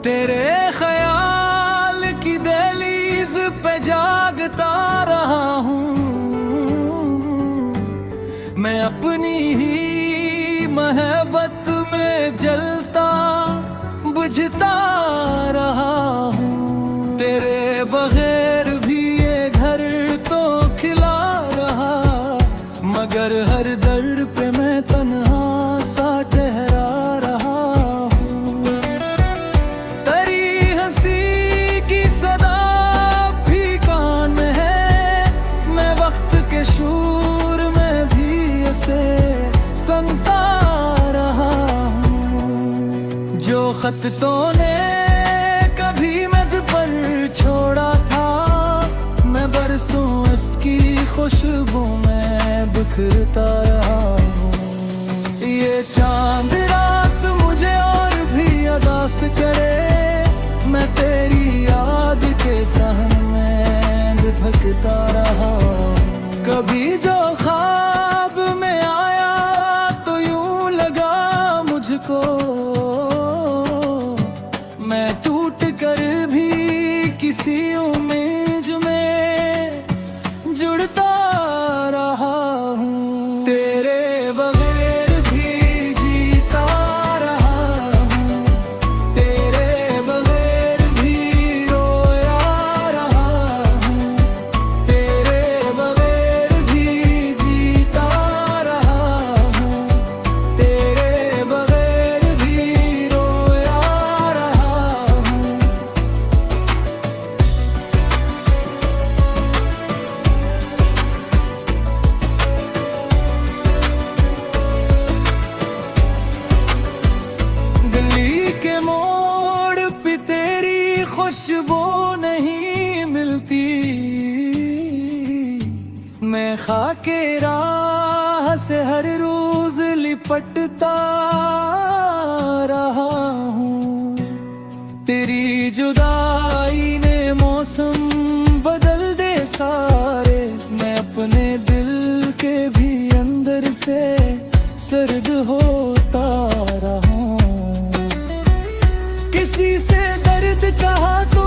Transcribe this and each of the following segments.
तेरे ख्याल की दहलीज पे जागता रहा हूँ। मैं अपनी ही मोहब्बत में जलता बुझता रहा हूँ। तेरे बगैर भी ये घर तो खिला रहा, मगर हर दर पे मैं तन्हा सा ठहरा रहा हूँ। तेरी हंसी की सदा भी कान में है, मैं वक्त के शूर में भी ऐसे सुनता रहा हूँ। जो खत तूने कभी मेज़ पर छोड़ा था, मैं बरसों इसकी खुशबू में बिखरता रहा हूँ। ये चांद रात मुझे और भी अदास करे, मैं तेरी याद के सहन में बिभकता रहा हूँ। कभी जो ख्वाब में आया तो यूं लगा मुझको, मैं टूट कर भी किसी उम्मीद में जुड़ता रहा हूँ। तेरे बगैर भी जीता रहा हूँ, तेरे बगैर भी रोया रहा हूँ, तेरे बगैर भी जीता रहा हूँ, तेरे बगैर भी रोया रहा हूँ। गली के मोड़ पे तेरी खुशबू नहीं मिलती, मैं खाके राह से हर रोज लिपटता रहा हूँ। तेरी जुदाई ने मौसम बदल दे सारे, मैं अपने दिल के भी अंदर से सर्द होता रहा हूँ। किसी से दर्द कहा तो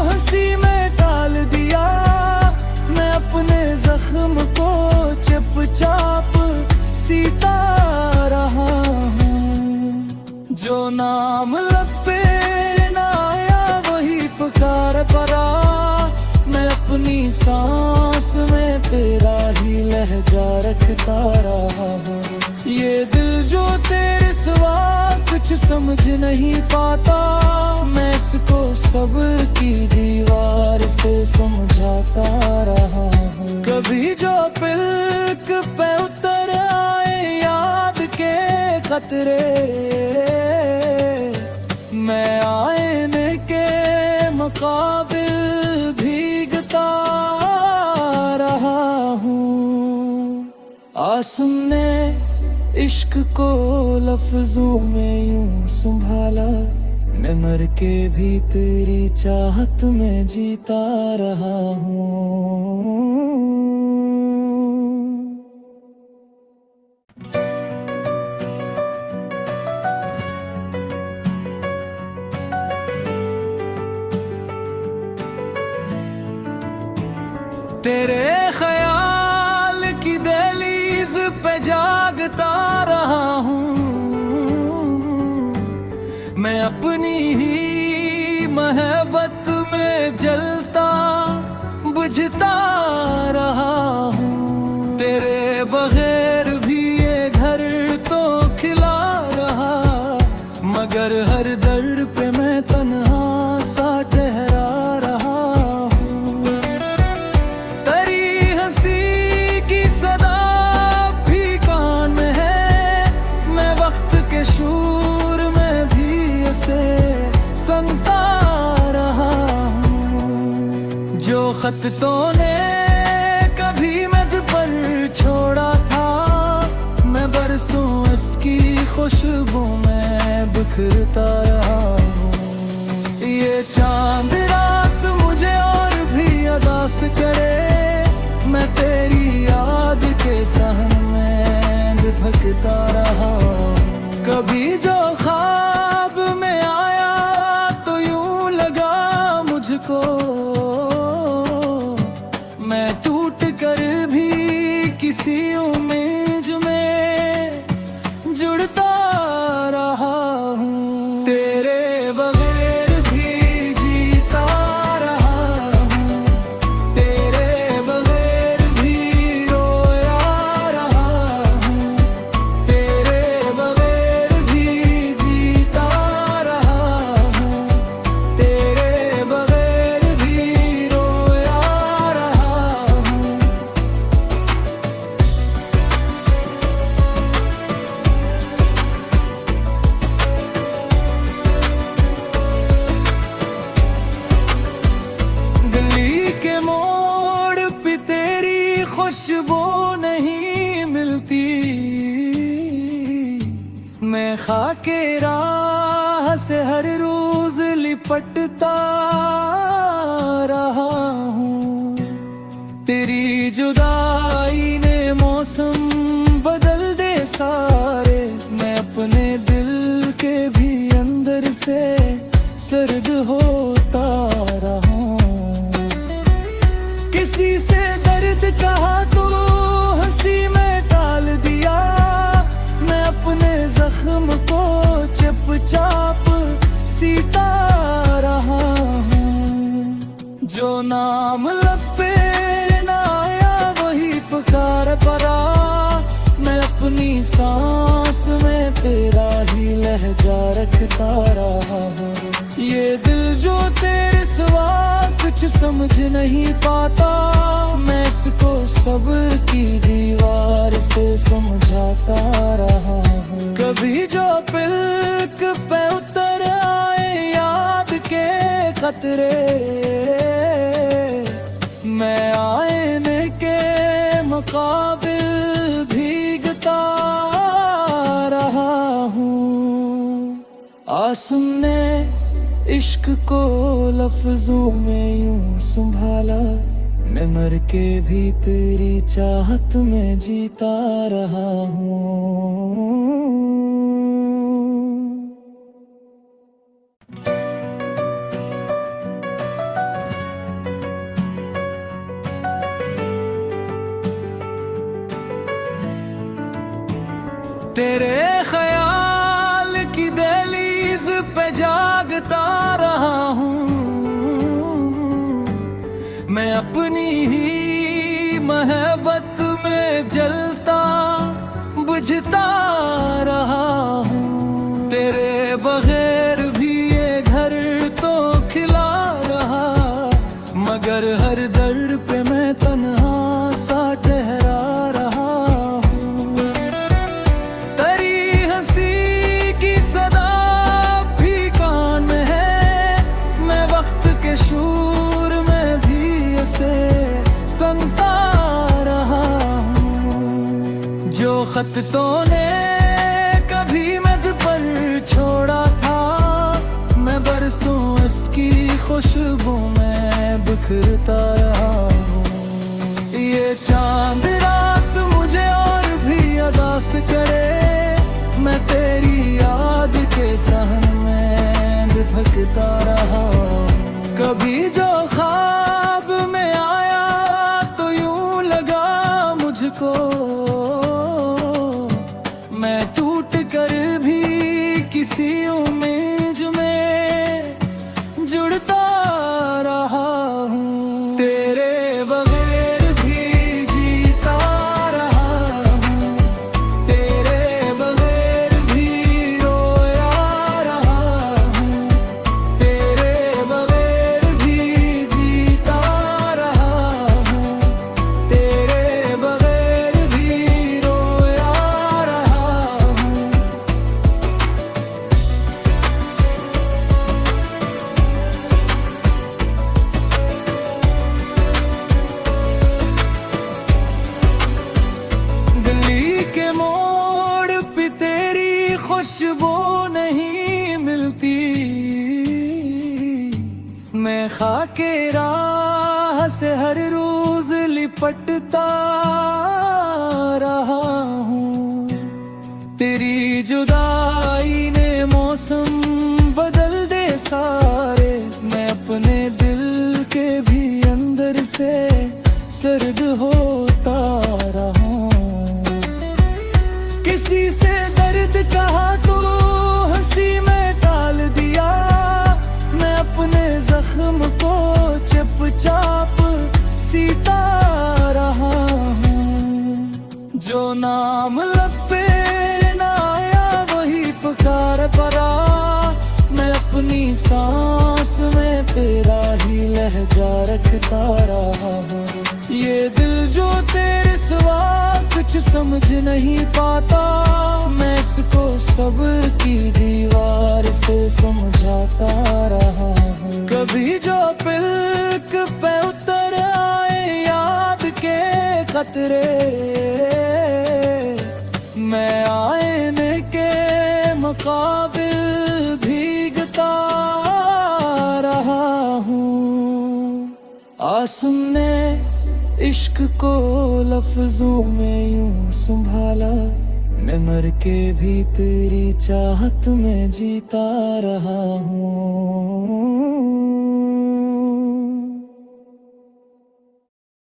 हंसी में टाल दिया, मैं अपने जख्म को चुपचाप सीता रहा हूँ। जो नाम लब पे ना आया वही पुकार पड़ा, मैं अपनी सांस में तेरा ही लहजा रखता रहा हूँ। ये दिल जो तेरे सिवा कुछ समझ नहीं पाता, मैं इसको सब्र की दीवार से समझाता रहा हूँ। कभी जो पलक पे उतर आए याद के खतरे, मैं आईने के मुकाबिल भीगता रहा हूँ। आसम ने इश्क को लफ्जों में यूं संभाला, मैं मर के भी तेरी चाहत में जीता रहा हूँ। तेरे ख्याल की दहलीज पे जागता रहा हूँ। मैं अपनी ही मोहब्बत में जलता बुझता रहा हूँ। तेरे बगैर भी ये घर तो खिला रहा, मगर हर दर पे मैं तन्हा सा ठहरा रहा हूँ। तेरी हंसी की सदा भी कान में है, मैं वक्त के शूर में भी ऐसे सुनता रहा हूँ। जो खत तूने कभी मेज़ पर छोड़ा था, मैं बरसों इसकी खुशबू में बिखरता रहा हूँ। ये चांद रात मुझे और भी अदास करे, मैं तेरी याद के सहन में बिभकता रहा। कभी जो ख्वाब में आया तो किसी उम्मीद में जुड़ता रहा हूँ। तेरे बगैर भी जीता रहा हूँ, तेरे बगैर भी रोया रहा हूँ, तेरे बगैर भी जीता रहा हूँ, तेरे बगैर भी रोया रहा हूँ। गली के मोड़ पे तेरी खुशबू नहीं मिलती, मैं खाके राह से हर रोज लिपटता रहा हूँ। तेरी जुदाई ने मौसम बदल दे सारे, मैं अपने दिल के भी अंदर से सर्द होता रहा हूँ। किसी से दर्द कहा तो हंसी में टाल दिया, मैं अपने जख्म को चुपचाप सीता रहा हूँ। जो नाम लब पे ना आया वही पुकार पड़ा, मैं अपनी सांस में तेरा ही लहजा रखता रहा हूँ। ये दिल जो तेरे सिवा कुछ समझ नहीं पाता, मैं इसको सब्र की दीवार से समझाता रहा हूँ। कभी जो पलक पे उतर आए याद के खतरे, मैं आईने के मुकाबिल भीगता रहा हूँ। आसम ने इश्क को लफ्जों में यूं संभाला, मैं मर के भी तेरी चाहत में जीता रहा हूँ। तेरे ख्याल की दहलीज पे जागता रहा हूँ, मैं अपनी ही मोहब्बत में जलता बुझता रहा हूँ। तेरे बगैर भी ये घर तो खिला रहा, मगर हर दर पे मैं तन्हा सा ठहरा रहा हूँ। तेरी हंसी की सदा भी कान में है, मैं वक्त के शूर में भी ऐसे सुनता रहा हूँ। जो खत तूने कभी मेज पर छोड़ा था, मैं बरसों इसकी खुशबू में बिखरता रहा हूँ। ये चांद रात मुझे और भी अदास करे, मैं तेरी याद के सहन में बिभकता रहा हूँ। कभी जो ख्वाब में आया तो यूं लगा मुझको, मैं टूट कर भी किसी उम्मीद में जुड़ता रहा हूँ। तेरे बगैर भी जीता रहा हूँ, तेरे बगैर भी रोया रहा हूँ, तेरे बगैर भी जीता रहा हूँ, तेरे बगैर भी रोया रहा हूँ। गली के मोड़ पे तेरी खुशबू नहीं मिलती, मैं खाके राह से हर रोज लिपटता रहा हूँ। तेरी जुदाई ने मौसम बदल दे सारे, मैं अपने दिल के भी अंदर से सर्द होता रहा हूँ। नाम लब पे ना आया वही पुकार पड़ा, मैं अपनी सांस में तेरा ही लहजा रखता रहा हूँ। ये दिल जो तेरे सिवा कुछ समझ नहीं पाता, मैं इसको सब की दीवार से समझाता रहा हूँ। कभी जो पिलक पे उतर आए याद के खतरे, मैं आईने के मुकाबिल भीगता रहा हूँ। आसम ने इश्क को लफ्जों में यूं संभाला, मैं मर के भी तेरी चाहत में जीता रहा हूँ।